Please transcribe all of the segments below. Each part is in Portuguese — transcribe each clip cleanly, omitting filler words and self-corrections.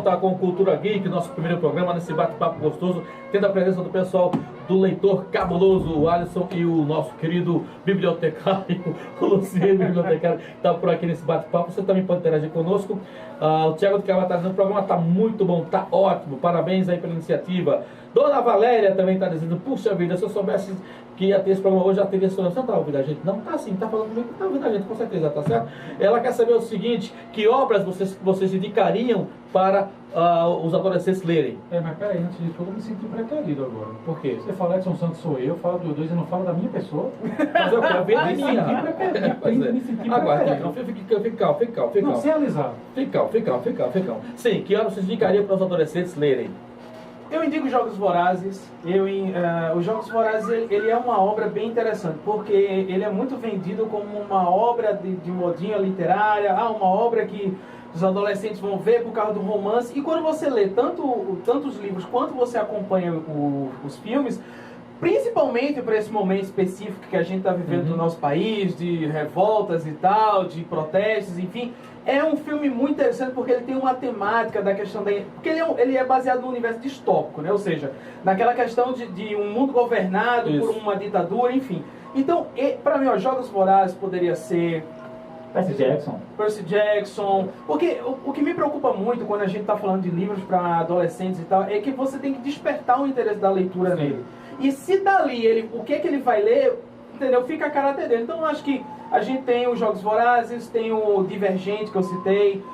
volta com Cultura Geek, nosso primeiro programa, nesse bate-papo gostoso, tendo a presença do pessoal do leitor cabuloso, o Alisson, e o nosso querido bibliotecário, o Luciano, bibliotecário, que está por aqui nesse bate-papo. Você também pode interagir conosco. O Thiago de Carvalho está dizendo: o programa está muito bom, está ótimo, parabéns aí pela iniciativa. Dona Valéria também está dizendo: puxa vida, se eu soubesse que ia ter esse programa hoje, já teria solução. Você não está ouvindo a gente? Não, está sim, está falando comigo que está ouvindo a gente, com certeza, tá certo? Ela quer saber o seguinte: que obras vocês indicariam para os adolescentes lerem? Mas peraí, antes de tudo, eu me senti preterido agora. Por quê? Você fala Edson Santos sou eu, fala do dois e não fala da minha pessoa. Mas eu quero ver a minha. Me senti Agora, preterido. fica calmo. Não, sem alisar. Fica calmo. Sim, que obras vocês indicariam para os adolescentes lerem? Eu indico Jogos Vorazes. Os Jogos Vorazes ele é uma obra bem interessante, porque ele é muito vendido como uma obra de modinha literária, uma obra que os adolescentes vão ver por causa do romance. E quando você lê tanto os livros quanto você acompanha os filmes, principalmente para esse momento específico que a gente está vivendo no nosso país, de revoltas e tal, de protestos, enfim, é um filme muito interessante porque ele tem uma temática da questão da... Porque ele é baseado no universo distópico, né? Ou seja, naquela questão de um mundo governado por uma ditadura, enfim. Então, para mim, Jogos Vorazes poderia ser... Percy Jackson. Porque o que me preocupa muito quando a gente está falando de livros para adolescentes e tal, é que você tem que despertar o interesse da leitura nele. E se dali, o que ele vai ler, entendeu? Fica a caráter dele. Então eu acho que a gente tem os Jogos Vorazes, tem o Divergente que eu citei.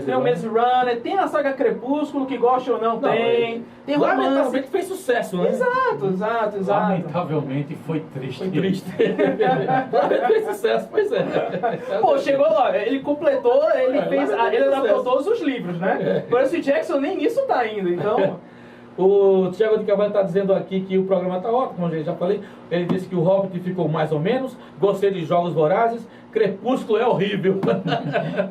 Tem o Maze Runner, tem a saga Crepúsculo, que gosta ou não tem. Tem romance. Lamentavelmente fez sucesso, né? Exato. Lamentavelmente foi triste. Foi triste. Fez sucesso, pois é. Pô, chegou lá, ele completou, ele adaptou todos os livros, né? Percy Jackson nem nisso tá ainda, então... O Thiago de Carvalho está dizendo aqui que o programa está ótimo, como eu já falei. Ele disse que o Hobbit ficou mais ou menos. Gostei de Jogos Vorazes. Crepúsculo é horrível.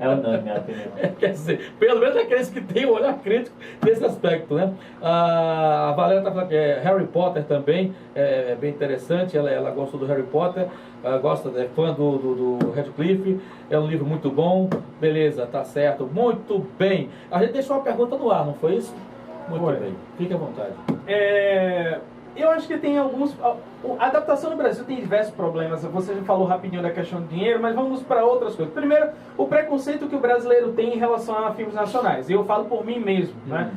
É unânime, minha opinião. Quer dizer, pelo menos aqueles que têm o olhar crítico nesse aspecto, né? A Valéria está falando que Harry Potter também é bem interessante. Ela gosta do Harry Potter, é fã do Radcliffe. É um livro muito bom. Beleza, tá certo. Muito bem. A gente deixou uma pergunta no ar, não foi isso? Muito bem, fique à vontade. Eu acho que tem alguns... A adaptação no Brasil tem diversos problemas. Você já falou rapidinho da questão do dinheiro, mas vamos para outras coisas. Primeiro, o preconceito que o brasileiro tem em relação a filmes nacionais. Eu falo por mim mesmo, né?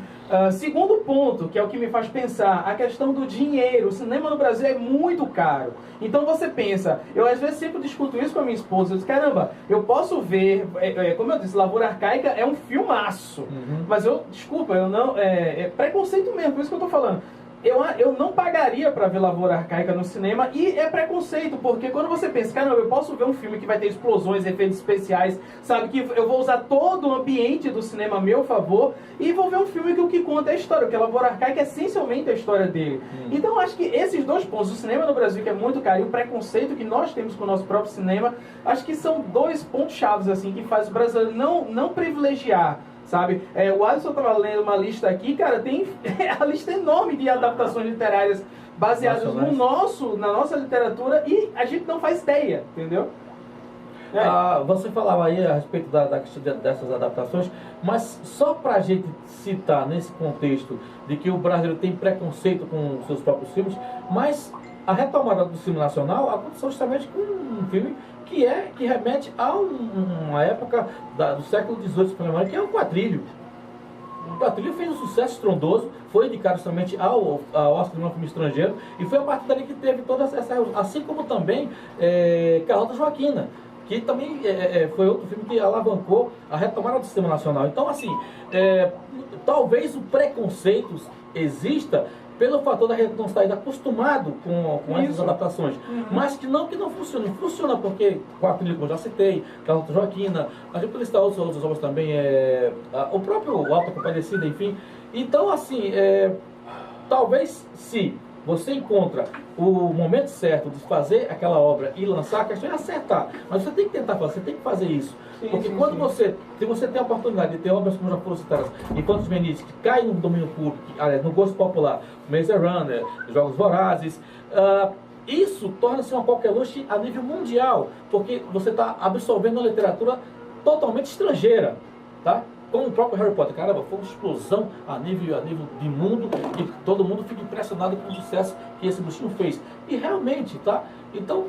Segundo ponto, que é o que me faz pensar, a questão do dinheiro. O cinema no Brasil é muito caro. Então você pensa, eu às vezes sempre discuto isso com a minha esposa, eu digo, caramba, eu posso ver, como eu disse, Lavoura Arcaica é um filmaço, mas desculpa, eu não, é preconceito mesmo, por isso que eu tô falando. Eu não pagaria para ver Lavoura Arcaica no cinema, e é preconceito, porque quando você pensa, caramba, eu posso ver um filme que vai ter explosões, efeitos especiais, sabe, que eu vou usar todo o ambiente do cinema a meu favor, e vou ver um filme que o que conta é a história, porque Lavoura Arcaica é essencialmente a história dele. Então acho que esses dois pontos, o cinema no Brasil que é muito caro e o preconceito que nós temos com o nosso próprio cinema, acho que são dois pontos chaves assim, que faz o brasileiro não privilegiar, sabe? O Alisson estava lendo uma lista aqui, cara, tem a lista enorme de adaptações literárias baseadas na nossa literatura, e a gente não faz ideia, entendeu? Você falava aí a respeito da questão dessas adaptações, mas só para a gente citar nesse contexto de que o brasileiro tem preconceito com os seus próprios filmes, mas a retomada do cinema nacional aconteceu justamente com um filme que remete a uma época do século XVIII, que é o Quatrilho. O Quatrilho fez um sucesso estrondoso, foi indicado justamente ao Oscar de um filme estrangeiro, e foi a partir dali que teve toda essa... Assim como também Carlota Joaquina, que também foi outro filme que alavancou a retomada do cinema nacional. Então, assim, talvez o preconceito exista pelo fator da gente não estar ainda acostumado com essas adaptações, mas que não funciona. Funciona porque Quatrilho, como eu já citei, Carlota Joaquina, a gente pode listar outras obras também, o próprio Auto da Compadecida, enfim. Então, assim, talvez se você encontra o momento certo de fazer aquela obra e lançar, a questão é acertar. Mas você tem que tentar fazer, você tem que fazer isso. Porque quando se você tem a oportunidade de ter obras como já foram citadas, Infantos Juvenis, que caem no domínio público, aliás, no gosto popular, Maze Runner, Jogos Vorazes, isso torna-se uma qualquer luxo a nível mundial, porque você está absorvendo uma literatura totalmente estrangeira, tá? como o próprio Harry Potter. Caramba, foi uma explosão a nível de mundo e todo mundo fica impressionado com o sucesso que esse bruxinho fez. E realmente, tá? Então,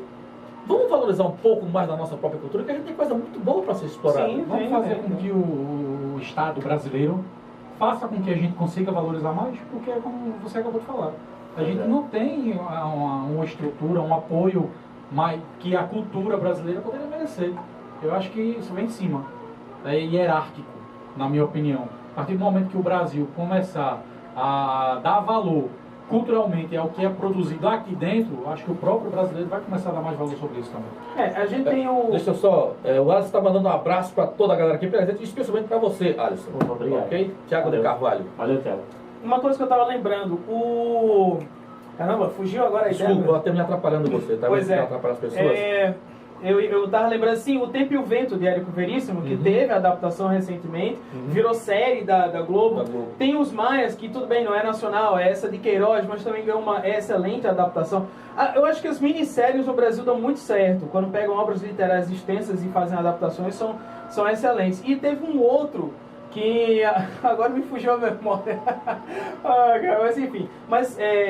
vamos valorizar um pouco mais da nossa própria cultura, que a gente tem coisa muito boa para ser explorada. Sim. Vamos fazer com que o Estado brasileiro faça com que a gente consiga valorizar mais, porque é como você acabou de falar. A gente não tem uma estrutura, um apoio mais que a cultura brasileira poderia merecer. Eu acho que isso vem em cima. É hierárquico, na minha opinião. A partir do momento que o Brasil começar a dar valor culturalmente ao que é produzido aqui dentro, eu acho que o próprio brasileiro vai começar a dar mais valor sobre isso também. A gente tem o... Deixa eu só, o Alisson está mandando um abraço para toda a galera aqui presente, especialmente para você, Alisson. Obrigado. Ok? Thiago de Carvalho. Valeu, Thiago. Uma coisa que eu tava lembrando, Caramba, fugiu agora a ideia. Desculpa, eu até me atrapalhando você, tá? Pois é. Atrapalhar as pessoas. Eu tava lembrando assim, O Tempo e o Vento, de Érico Veríssimo, que teve adaptação recentemente, virou série da Globo. Tem Os Maias, que tudo bem, não é nacional, é essa de Queiroz, mas também ganhou uma excelente adaptação. Eu acho que as minisséries no Brasil dão muito certo, quando pegam obras literárias extensas e fazem adaptações, são excelentes. E teve um outro que agora me fugiu a memória. Mas enfim,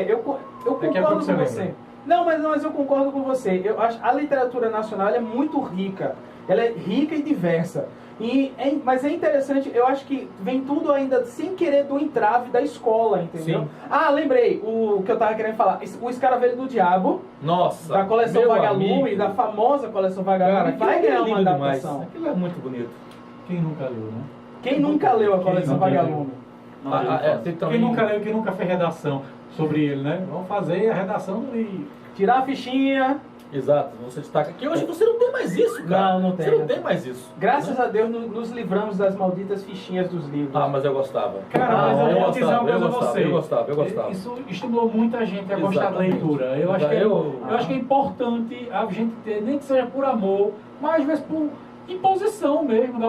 eu concordo com você. Não, mas eu concordo com você. Eu acho a literatura nacional é muito rica. Ela é rica e diversa. Mas é interessante, eu acho que vem tudo ainda sem querer do entrave da escola, entendeu? Sim. Lembrei o que eu tava querendo falar. O Escaravelho do Diabo. Nossa! Da coleção Vagalume, da famosa coleção Vagalume, vai ganhar uma adaptação. Aquilo é muito bonito. Quem nunca leu, né? Quem nunca leu a coleção Vagalume? Quem nunca leu, quem nunca fez redação sobre ele, né? Vamos fazer a redação do livro. Tirar a fichinha. Exato, você destaca que hoje você não tem mais isso, cara. Não tem. Você não tem mais isso. Graças a Deus nos livramos das malditas fichinhas dos livros. Mas eu gostava. Cara, mas eu vou dizer uma coisa a você. Eu gostava. Isso estimulou muita gente a gostar da leitura. Eu acho que é importante a gente ter, nem que seja por amor, mas às vezes por imposição mesmo.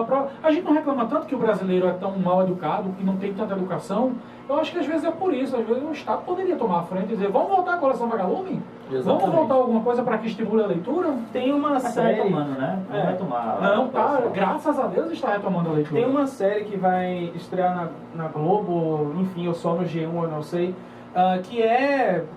A gente não reclama tanto que o brasileiro é tão mal educado, que não tem tanta educação. Eu acho que às vezes é por isso. Às vezes o Estado poderia tomar a frente e dizer: vamos voltar à coleção Vagalume? Exatamente. Vamos voltar a alguma coisa para que estimule a leitura? Tem uma série... Está retomando, né? Não vai tomar... Não, tá. Graças a Deus está retomando a leitura. Tem uma série que vai estrear na Globo, enfim, ou só no G1, eu não sei, que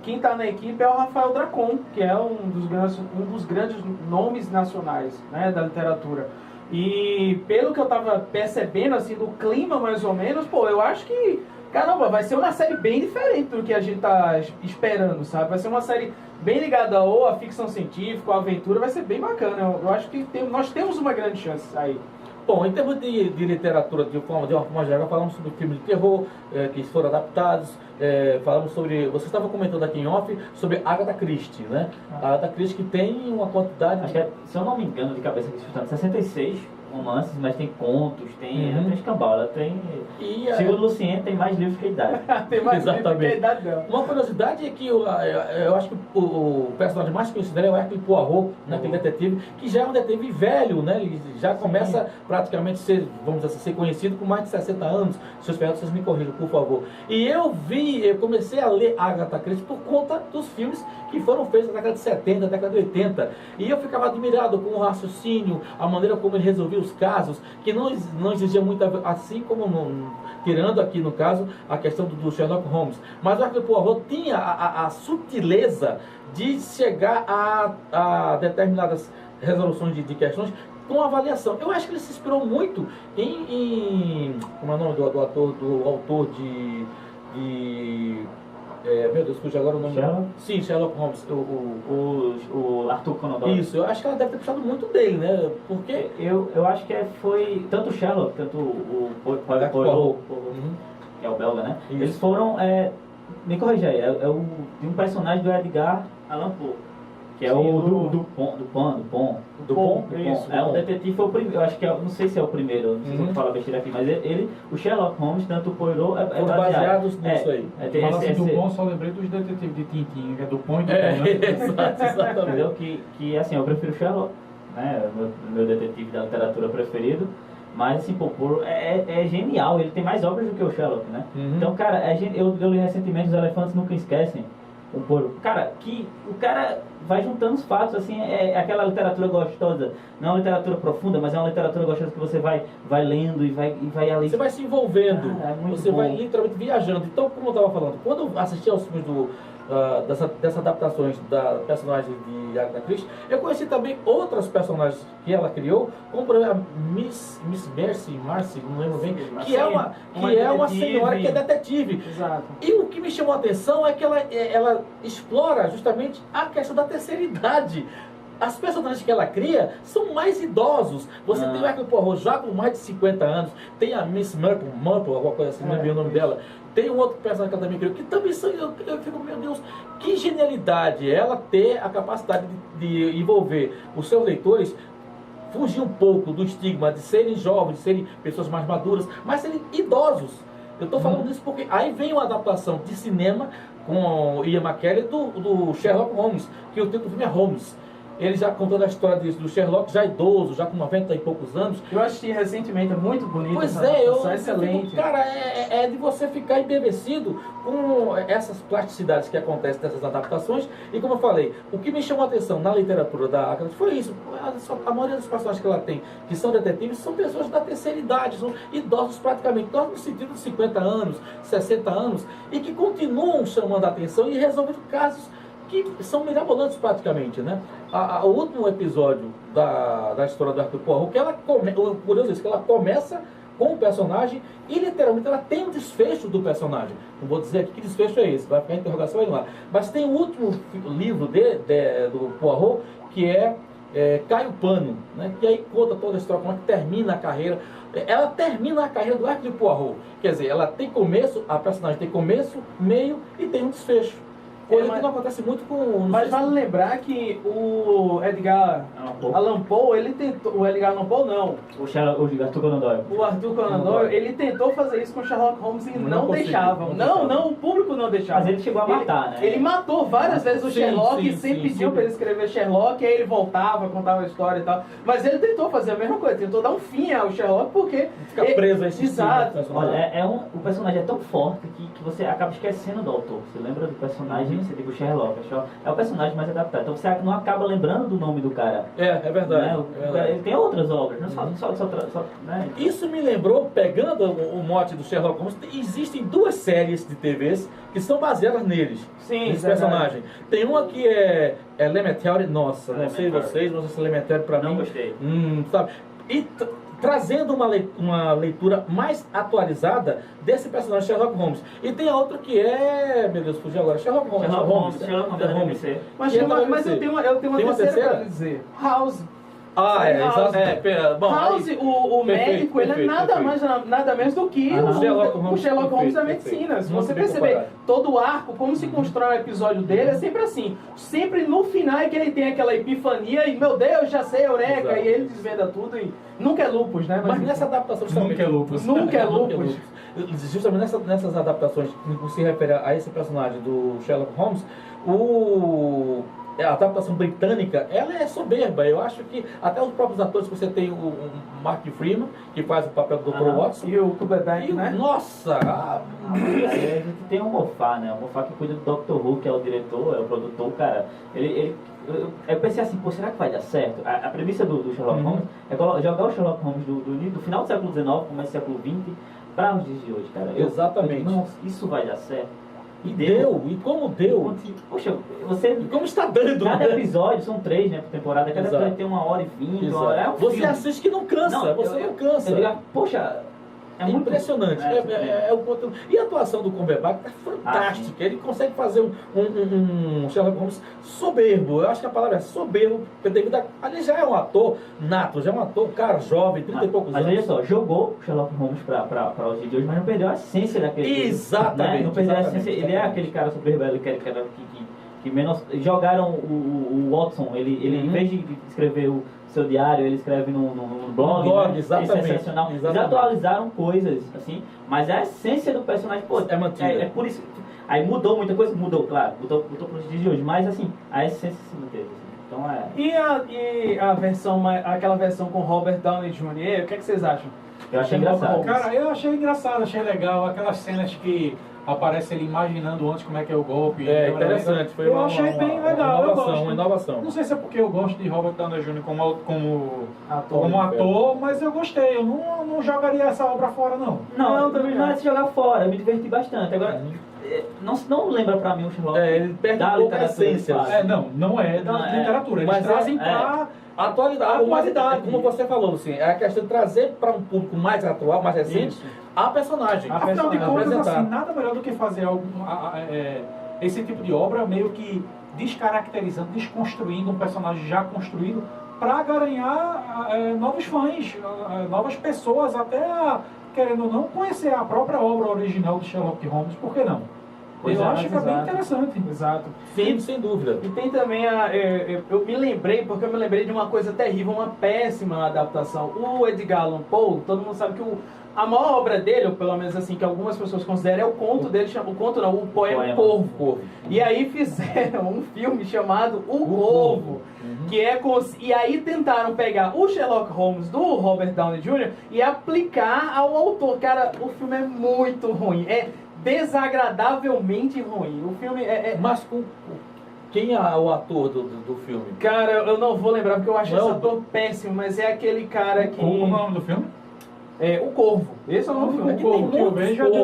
quem está na equipe é o Rafael Dracon, que é um dos grandes nomes nacionais, né, da literatura. E pelo que eu estava percebendo, assim, do clima mais ou menos, eu acho que, caramba, vai ser uma série bem diferente do que a gente tá esperando, sabe? Vai ser uma série bem ligada ou à ficção científica, ou à aventura, vai ser bem bacana. Eu acho que nós temos uma grande chance aí. Bom, em termos de literatura, de uma forma geral, falamos sobre filmes de terror que foram adaptados, falamos sobre... Você estava comentando aqui em off sobre Agatha Christie, né? A Agatha Christie que tem uma quantidade... Acho que se eu não me engano, de cabeça aqui, 66 romances, mas tem contos, tem escambau, ela tem... Segundo o Lucien, tem mais livros que a idade. Tem mais Exatamente. livros que a idade dela. Uma curiosidade é que eu acho que o personagem mais conhecido dele é o Hercule Poirot, né, aquele detetive, que já é um detetive velho, né? Ele já começa praticamente a ser, vamos dizer assim, ser conhecido com mais de 60 anos. Se eu esperar, vocês me corrijam, por favor. E eu comecei a ler Agatha Christie por conta dos filmes que foram feitos na década de 70, década de 80. E eu ficava admirado com o raciocínio, a maneira como ele resolvia os casos, que não exigia muito, assim como tirando aqui no caso a questão do Sherlock Holmes. Mas o Hercule Poirot tinha a sutileza de chegar a determinadas resoluções de questões com avaliação. Eu acho que ele se inspirou muito como é o nome do autor de meu Deus, fugiu agora o nome. Sherlock? Sim, Sherlock Holmes. O Arthur Conan Doyle. Isso, eu acho que ela deve ter puxado muito dele, né? Porque... Eu acho que foi tanto o Sherlock, tanto o Poirot, que é o belga, né? Isso. Eles foram... me corrija aí, de um personagem do Edgar Allan Poe, que é o do Pont. Isso. É um detetive, foi o primeiro, eu acho que não sei se é o primeiro, não sei se eu vou falar besteira aqui, mas o Sherlock Holmes, tanto o Poirot, foram baseados nisso aí. Fala assim do Pont, só lembrei dos detetives de Tintin, que é do Pont e do Pont, né? Exatamente. Entendeu? Que assim, eu prefiro o Sherlock, né? Meu detetive da literatura preferido. Mas assim, é genial, ele tem mais obras do que o Sherlock, né? Então, cara, eu li recentemente Os Elefantes Nunca Esquecem, Cara, que o cara vai juntando os fatos, assim, é aquela literatura gostosa, não é uma literatura profunda, mas é uma literatura gostosa que você vai lendo e vai ali. Você vai se envolvendo, você bom. vai literalmente viajando. Então, como eu estava falando, quando eu assisti aos filmes dessas adaptações da personagem de Agatha Christie, eu conheci também outras personagens que ela criou, como por exemplo a Miss Marcy, não lembro bem, que é uma senhora que é detetive. Exato. E o que me chamou a atenção é que ela explora justamente a questão da terceira idade. As personagens que ela cria são mais idosos. Você tem o Hercule Poirot já com mais de 50 anos, tem a Miss Marple, alguma coisa assim, não lembro o nome dela. Tem um outro personagem que ela também criou, que também são, eu fico, meu Deus, que genialidade ela ter a capacidade de envolver os seus leitores, fugir um pouco do estigma de serem jovens, de serem pessoas mais maduras, mas serem idosos. Eu estou falando disso porque aí vem uma adaptação de cinema com Ian McKellen do Sherlock Holmes, que o título do filme é Holmes. Ele já contando a história do Sherlock, já idoso, já com 90 e poucos anos. Eu assisti recentemente, é muito bonito. Pois é, excelente. Cara, é de você ficar embevecido com essas plasticidades que acontecem nessas adaptações. E como eu falei, o que me chamou a atenção na literatura da Agatha foi isso. A maioria dos personagens que ela tem, que são detetives, são pessoas da terceira idade, são idosos praticamente, idosos no sentido de 50 anos, 60 anos, e que continuam chamando a atenção e resolvendo casos que são mirabolantes praticamente, né? O último episódio da história do Hercule Poirot, o curioso é isso, que ela começa com o personagem e literalmente ela tem um desfecho do personagem. Não vou dizer aqui que desfecho é esse, vai ficar a interrogação aí no ar. Mas tem o último livro do Poirot, que é Cai o Pano, né? Que aí conta toda a história, como é que termina a carreira. Ela termina a carreira do Hercule Poirot. Quer dizer, ela tem começo, a personagem tem começo, meio e tem um desfecho. Coisa que não acontece muito com... Mas vale lembrar que o Edgar Allan Poe, ele tentou... O Edgar Allan Poe, não. O Arthur Conan Doyle. O Arthur Conan Doyle, ele tentou fazer isso com Sherlock Holmes e não deixavam. Não, o público não deixava. Mas ele chegou a matar, né? Ele matou várias vezes o Sherlock e sempre pediu para ele escrever Sherlock, aí ele voltava, contava a história e tal. Mas ele tentou fazer a mesma coisa, tentou dar um fim ao Sherlock porque... Fica preso a esse Exato. Olha, o personagem é tão forte que você acaba esquecendo do autor. Você lembra do personagem? Você diga o Sherlock. É o personagem mais adaptado. Então você não acaba lembrando do nome do cara. É verdade. Né? Ele tem outras obras, não só né? Isso me lembrou, pegando o mote do Sherlock Holmes, existem duas séries de TVs que são baseadas neles. Sim, nesse personagem. Tem uma que é Elementary, nossa, não sei vocês, mas esse Elementary pra mim... Não gostei. Sabe? E trazendo uma leitura mais atualizada desse personagem Sherlock Holmes. E tem a outra que meu Deus, fugiu agora, Sherlock Holmes. Sherlock Holmes. Mas eu tenho uma terceira para dizer. House. House, o médico, ele é nada menos do que o Sherlock Holmes da medicina. Se você perceber, todo o arco, como se constrói o episódio dele, é sempre assim. Sempre no final é que ele tem aquela epifania e, meu Deus, já sei, eureka, e ele desvenda tudo e nunca é lupus, né? Mas nessa adaptação... Nunca é lupus. Nunca é lupus. Justamente nessas adaptações, que se refere a esse personagem do Sherlock Holmes, a adaptação britânica, ela é soberba. Eu acho que até os próprios atores, que você tem o Mark Freeman, que faz o papel do Dr. Watson. E o Cumberbatch, né? Nossa! Aí a gente tem o Moffat, né? O Moffat que cuida do Dr. Who, que é o diretor, é o produtor, cara. Eu pensei assim, pô, será que vai dar certo? A premissa do Sherlock Holmes é jogar o Sherlock Holmes do final do século XIX, começo do século XX, para os dias de hoje, cara. Exatamente. Nossa, isso vai dar certo. E como deu? Poxa, você... Como está dando? Cada episódio, são 3, né, por temporada, cada episódio tem 1h20, você assiste que não cansa, não cansa. Poxa... É impressionante. E a atuação do Cumberbatch é fantástica. Ele consegue fazer um Sherlock Holmes soberbo. Eu acho que a palavra é soberbo. Ali já é um ator nato, já é um ator, cara, jovem, 30 e poucos anos. Mas olha só, jogou o Sherlock Holmes para os dias de hoje, mas não perdeu a essência daquele... Exatamente. Né? Não perdeu a essência. Ele é aquele cara soberbo, que menos... Jogaram o Watson, ele em vez de escrever o seu diário, ele escreve no blog, né? Exatamente. É sensacional. Eles atualizaram coisas, assim, mas a essência do personagem, pô, é mantida. É por isso. Aí mudou muita coisa, claro, mudou para os dias de hoje, mas assim, a essência se manteve. Assim. Então E a versão, aquela versão com Robert Downey Jr., o que é que vocês acham? Eu achei engraçado. Cara, eu achei engraçado, achei legal. Aquelas cenas que aparece ele imaginando antes como é que é o golpe. É interessante, foi eu achei bem legal, eu gosto. Uma inovação. Não sei se é porque eu gosto de Robert Downey Jr. como Ator. ator, mas eu gostei. Eu não jogaria essa obra fora, não. Não, também não é se jogar fora, eu me diverti bastante. Agora, não lembra pra mim o Sherlock. Ele perde um pouco a essência. Não é da literatura. Eles Mas trazem pra atualidade, como você falou, assim, é a questão de trazer para um público mais atual, mais recente, a personagem. Afinal de contas, apresentar. assim, nada melhor do que fazer esse tipo de obra meio que descaracterizando, desconstruindo um personagem já construído para garanhar novos fãs, novas pessoas, até querendo ou não conhecer a própria obra original de Sherlock Holmes, por que não? Eu acho que é bem interessante. Exato. Sim, sem dúvida. E tem também eu me lembrei de uma coisa terrível, uma péssima adaptação. O Edgar Allan Poe, todo mundo sabe que a maior obra dele, ou pelo menos assim, que algumas pessoas consideram, é o conto dele, o poema Corvo. E aí fizeram um filme chamado O Corvo. Que é e aí tentaram pegar o Sherlock Holmes do Robert Downey Jr. e aplicar ao autor. Cara, o filme é muito ruim. É desagradavelmente ruim. O filme Mas quem é o ator do filme? Cara, eu não vou lembrar porque eu acho esse ator péssimo, mas é aquele cara que... Como é o nome do filme? O Corvo. Esse é o nome do filme. O Corvo, que eu vejo, que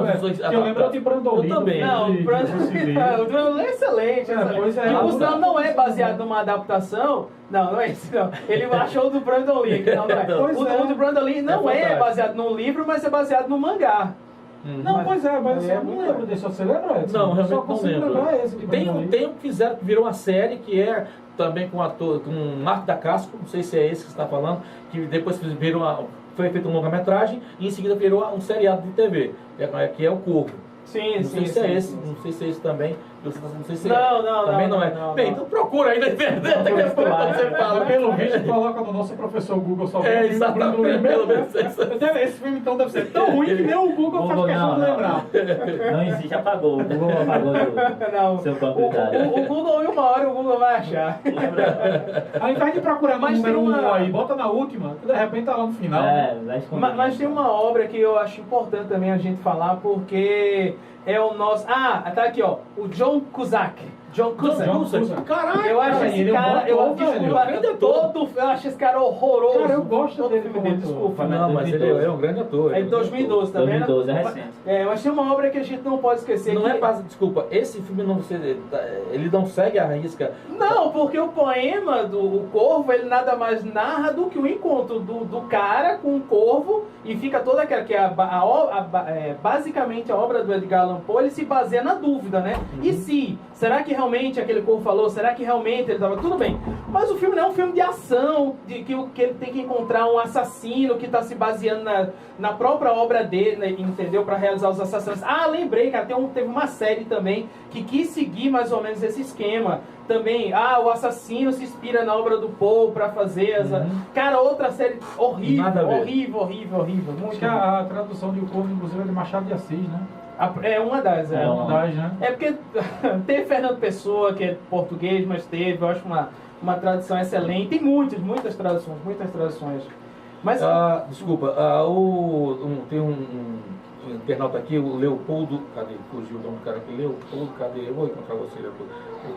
eu lembro de Brandolin. Eu também. Não, o Brandolin é excelente. Pois é. Que por sinal não é baseado numa adaptação. Não é isso não. Ele achou do Brandolin, que não é. O do Brandolin não é baseado num livro, mas é baseado no mangá. Não, pois é, mas eu não lembro desse. Você lembra, Edson? Não, realmente só não consigo lembro. lembrar esse de Brandolin. Tem um que fizeram, que virou uma série, que é também com o Marco da Casco, não sei se é esse que você está falando, que depois foi feita uma longa-metragem e em seguida virou um seriado de TV, que é o Corvo. Sim, não sei se é esse, não sei se é esse também. Não sei se também não é. Bem, então procura aí na internet que você fala. Pelo visto, coloca no nosso professor Google só exatamente. Esse filme então deve ser tão ruim que nem o Google faz questão de lembrar. Não existe, apagou. O Google apagou não. Seu comentário. O Google, em uma hora, o Google vai achar. Ao invés de procurar no número 1 aí, bota na última, que de repente tá lá no final. Mas tem uma obra que eu acho importante também a gente falar, porque é o nosso... tá aqui, ó. O John Cusack. Caralho! Eu acho esse cara... Eu acho esse cara horroroso. Cara, eu gosto dele como ator. Desculpa. Não, mas ele é um grande ator. É de 2012, tá vendo? 2012, é recente. Mas tem uma obra que a gente não pode esquecer. Não é base... Desculpa, esse filme ele não segue a risca. Não, porque o poema do Corvo, ele nada mais narra do que o encontro do cara com o corvo, e fica toda aquela que é basicamente a obra do Edgar Allan Poe, ele se baseia na dúvida, né? E se? Será que realmente aquele corvo falou? Será que realmente ele estava... Tudo bem. Mas o filme não é um filme de ação, de que ele tem que encontrar um assassino que está se baseando na própria obra dele, né, entendeu? Para realizar os assassinatos. Lembrei, cara, teve uma série também que quis seguir mais ou menos esse esquema. Também, o assassino se inspira na obra do Poe para fazer essa... Cara, outra série horrível, horrível. Muito Acho que a tradução de O Corvo, inclusive, é de Machado de Assis, né? É uma das, uma das, né? É porque teve Fernando Pessoa, que é português, mas teve, eu acho uma tradução excelente. Tem muitas traduções. Mas... desculpa, tem um internauta aqui, o Leopoldo, cadê? Fugiu o nome do cara aqui, Leopoldo, cadê? Eu vou encontrar você, Leopoldo.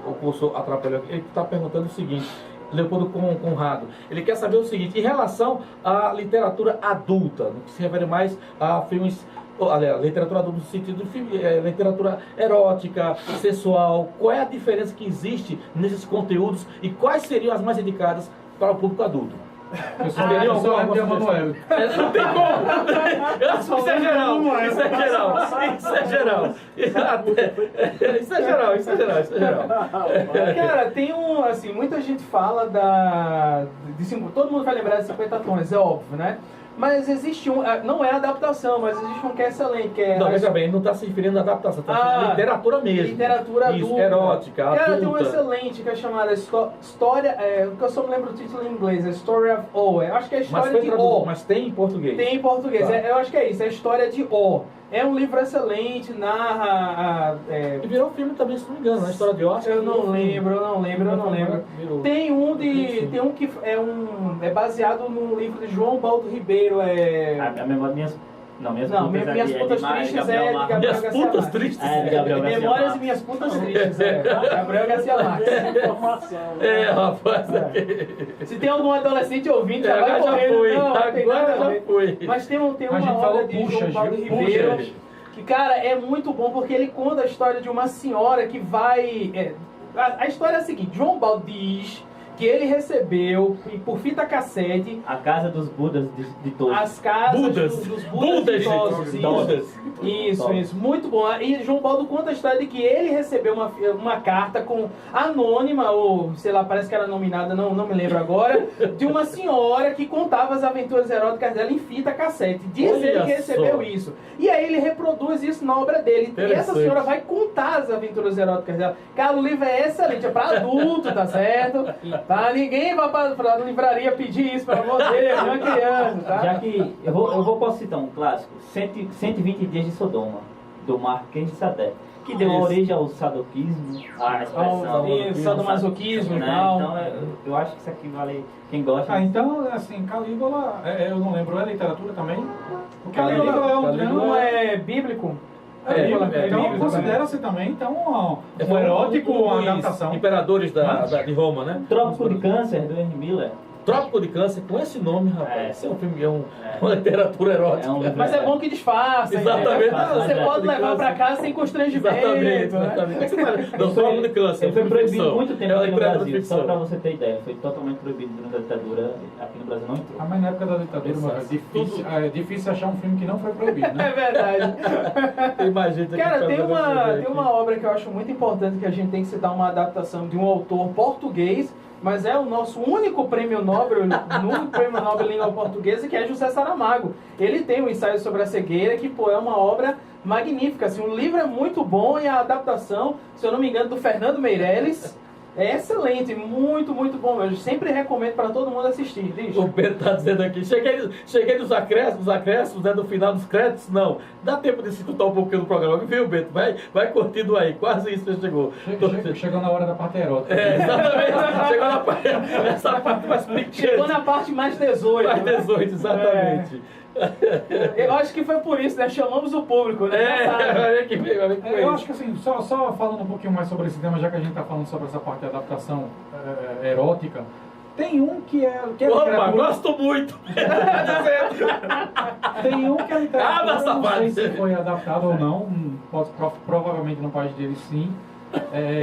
O curso atrapalhou aqui. Ele está perguntando o seguinte, Leopoldo Conrado, ele quer saber o seguinte, em relação à literatura adulta, no que se refere mais a filmes... literatura adulta no sentido de filme, literatura erótica, sexual, qual é a diferença que existe nesses conteúdos e quais seriam as mais indicadas para o público adulto? Eu só lembro de Emanuel. Não tem como! Isso é geral. Cara, tem muita gente fala todo mundo vai lembrar de 50 tons, é óbvio, né? Mas existe não é adaptação, mas existe um que é excelente, que é... Não, veja bem, ele não está se referindo à adaptação, está se referindo à literatura mesmo. Literatura adulta. Isso, erótica, adulta. Cara, tem um excelente que é chamada História... que eu só me lembro o título em inglês, é Story of O. Eu acho que é a História de O. Mas tem em português. Tem em português, Tá. Eu acho que é isso, é a História de O. É um livro excelente, narra... E virou filme também, se não me engano, a história de Oscar. Eu não lembro. Virou. Tem um que é baseado num livro de João Baldo Ribeiro. A memória minhas putas tristes é de Gabriel Minhas Garcia putas Marques. tristes. de Gabriel Garcia Memórias Marques. e minhas putas tristes, Gabriel Garcia Marques. Rapaz. Se tem algum adolescente ouvindo, já vai Agora já correndo. foi. Não tem nada a Agora ver. já foi. Mas tem A uma gente obra falou de puxas, João Paulo viu? Ribeiro, Puxas. que, cara, é muito bom porque ele conta a história de uma senhora que vai... A história é a seguinte, João Baldo diz que ele recebeu, por fita cassete, A casa dos Budas de todos. as casas Budas. dos Budas idosos. Isso, muito bom. E João Baldo conta a história de que ele recebeu uma carta anônima, ou sei lá, parece que era nominada, não me lembro agora, de uma senhora que contava as aventuras eróticas dela em fita cassete. Diz Olha ele que recebeu só. isso. E aí ele reproduz isso na obra dele. E essa Interessante. senhora vai contar as aventuras eróticas dela. Cara, o livro é excelente, é pra adulto, tá certo? Tá? Ninguém vai pra livraria pedir isso, pelo amor de Deus, não é criança, tá? Já que posso citar um clássico, 120 Dias de Sodoma, do Marquês de Sade, que deu origem ao sadoquismo, a expressão. Sadomasoquismo e né? tal. Então eu acho que isso aqui vale quem gosta. Então, assim, Calígula, eu não lembro, é literatura também? O Calígula Calígula é um não drama... é bíblico? Então, considera-se também, então, um erótico, uma adaptação. Imperadores de Roma, né? Trópico de Câncer, do Henry Miller. Trópico de Câncer, com esse nome, rapaz. Esse é um filme, uma literatura erótica. É um livro, Mas é bom que disfarça. Exatamente. Entendeu? Você pode levar pra casa sem constrangimento. Exatamente. Né? Não, Trópico de Câncer. Ele foi proibido ficção. muito tempo É uma aqui no literatura Brasil, só ficção. pra você ter ideia. Foi totalmente proibido durante a ditadura, aqui no Brasil não entrou. Mas na época da ditadura, é difícil achar um filme que não foi proibido, É né? verdade. Tem mais gente aqui Cara, fazendo tem uma obra que eu acho muito importante que a gente tem que citar uma adaptação de um autor português, mas é o nosso único prêmio Nobel em língua portuguesa, que é José Saramago. Ele tem um ensaio sobre a cegueira, que pô, é uma obra magnífica. Assim, o livro é muito bom e a adaptação, se eu não me engano, do Fernando Meirelles, é excelente, muito, muito bom. Eu sempre recomendo para todo mundo assistir. Diz. O Pedro tá dizendo aqui, cheguei nos acréscimos, né, no final dos créditos, não. Dá tempo de se escutar um pouquinho do programa, viu, Beto? Vai curtindo aí, quase isso já chegou. Chegou na hora da parte erótica. Exatamente, chegou na parte, essa parte mais pequena. Chegou na parte mais 18. Mais 18, exatamente. Eu acho que foi por isso, né? Chamamos o público, né? Olha que veio, olha que veio. Eu acho que assim, só falando um pouquinho mais sobre esse tema, já que a gente está falando sobre essa parte de adaptação erótica, tem um que é Opa, literatura... gosto muito! Tem um que é literatura, nossa não sei parte. se foi adaptado ou não, provavelmente no país dele sim,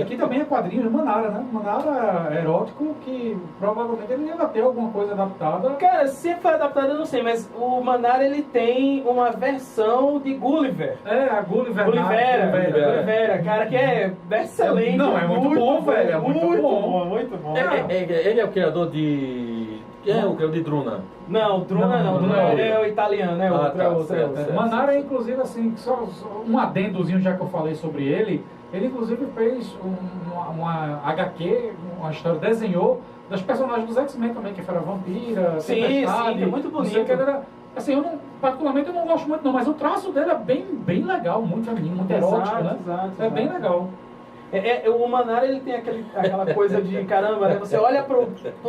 que também é quadrinho, Manara, né? Manara erótico, que provavelmente ele ia ter alguma coisa adaptada. Cara, se foi adaptado eu não sei, mas o Manara ele tem uma versão de Gulliver. A Gulliver. Gulliver, cara, que é excelente. Não, é muito bom, velho, é muito bom. Muito bom. Ele é o criador de... Quem é o criador de Druna? Não, Druna não. Druna é o italiano, né? Ah, tá, certo. Manara, inclusive, assim, só um adendozinho, já que eu falei sobre ele inclusive fez uma HQ, uma história, desenhou das personagens dos X-Men também, que era Vampira, Sim, Tempestade, é muito não sei o bonito. que era. Assim, particularmente eu não gosto muito não, mas o traço dele é bem legal, muito feminino, muito erótico, né? Exato. Bem legal. O Manara ele tem aquela coisa de caramba, né? Você olha pro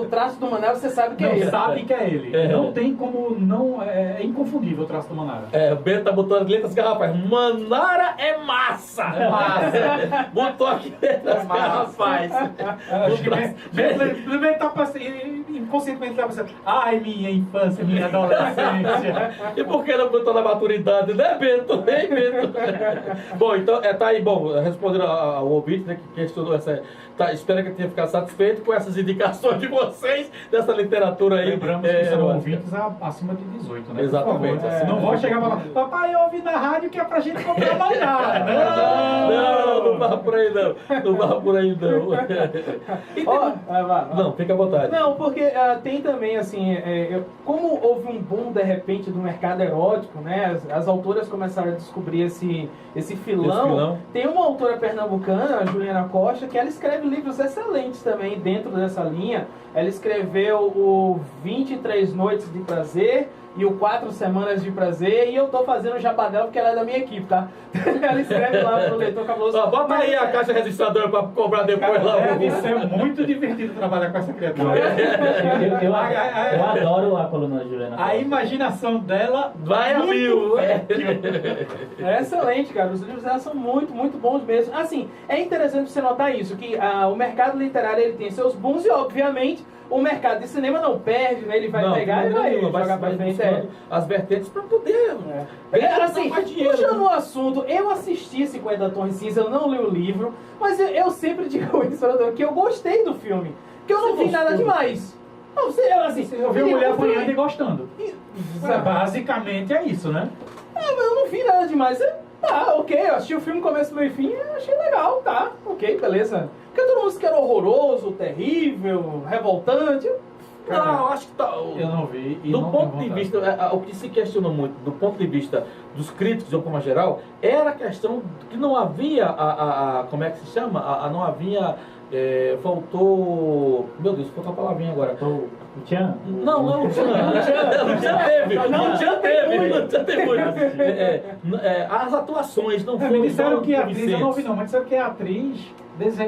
traço do Manara, você sabe que é ele. Sabe que é ele. Não tem como não. É inconfundível o traço do Manara. O Beto tá botando as letras garrafais. Manara é massa! É massa. Botou aqui letras garrafais. Acho que ele tá passando, inconscientemente tá pensando, ai, minha infância, minha adolescência. E por que não botou na maturidade, né, Beto? Hein, Beto? Bom, então, tá aí, respondendo ao ouvinte, né, que estudou essa... espero que tenha ficado satisfeito com essas indicações de vocês, dessa literatura aí. Lembramos que são ouvintes acima de 18, né? Exatamente. Não vou chegar e falar, papai, eu ouvi na rádio que é pra gente comprar Manara. Não vá por aí não. Não vá por aí não. Não, fica à vontade. Não, porque tem também, assim, como houve um boom, de repente, do mercado erótico, né? As autoras começaram a descobrir esse filão. Tem uma autora pernambucana, a Juliana Costa, que ela escreve livros excelentes também dentro dessa linha. Ela escreveu o 23 Noites de Prazer e o 4 Semanas de Prazer, e eu tô fazendo o jabá dela porque ela é da minha equipe, tá? Ela escreve lá pro Leitor Cabuloso. Ó, bota aí a caixa registradora pra cobrar depois lá. Deve ser muito divertido trabalhar com essa criatura. Eu adoro a coluna da Juliana. A imaginação dela Vai a mil. É excelente, cara. Os livros dela são muito, muito bons mesmo. Assim, é interessante você notar isso, que o mercado literário ele tem seus booms e, obviamente, o mercado de cinema não perde, né? Ele vai pegar e vai jogar pra frente. As vertentes pra poder... Assim, puxando o assunto, eu assisti 50 Tons de Cinza, eu não li o livro, mas eu sempre digo isso, que eu gostei do filme. Que eu não vi nada demais. Não, eu vi a mulher apanhando e gostando. Basicamente é isso, né? Eu não vi nada demais. Tá, ok, eu assisti o filme começo, meio e fim, achei legal, tá, ok, beleza. Porque todo mundo disse que era horroroso, terrível, revoltante. Não, eu acho que tá... Eu não vi. Do ponto de vista, o que se questionou muito, do ponto de vista dos críticos, de uma forma geral, era a questão que não havia como é que se chama? Não havia... faltou... Meu Deus, faltou a palavrinha agora. O Tchan? Não é o Tchan. O Tchan teve. O Tchan teve. As atuações não foram... Me disseram que a atriz, eu não vi não, mas disseram que a atriz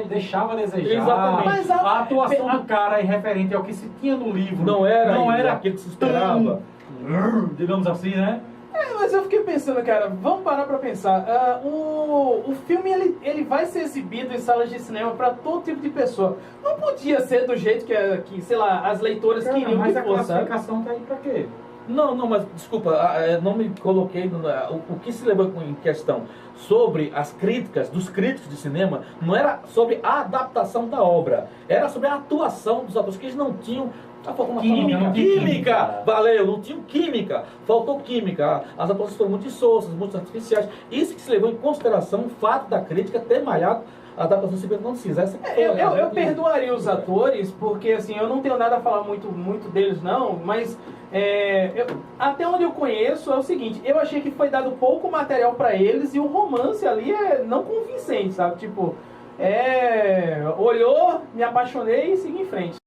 deixava a desejar. Exatamente. Mas a atuação do cara é referente ao que se tinha no livro. Não era aquilo que se esperava. Digamos assim, né? Mas eu fiquei pensando, cara, vamos parar pra pensar. O filme, ele vai ser exibido em salas de cinema pra todo tipo de pessoa. Não podia ser do jeito que sei lá, as leitoras queriam mas que fosse, a classificação tá aí pra quê? Não, mas desculpa, não me coloquei o que se levou em questão sobre as críticas dos críticos de cinema não era sobre a adaptação da obra, era sobre a atuação dos atores, que eles não tinham química. Valeu, não tinham química, faltou química, as atuações foram muito insossas, muito artificiais. Isso que se levou em consideração o fato da crítica ter malhado a adaptação de 50 Tons de Cinza. Eu perdoaria os atores, porque assim, eu não tenho nada a falar muito deles não, mas até onde eu conheço é o seguinte, eu achei que foi dado pouco material pra eles e o romance ali é não convincente, sabe? Tipo, olhou, me apaixonei e segui em frente.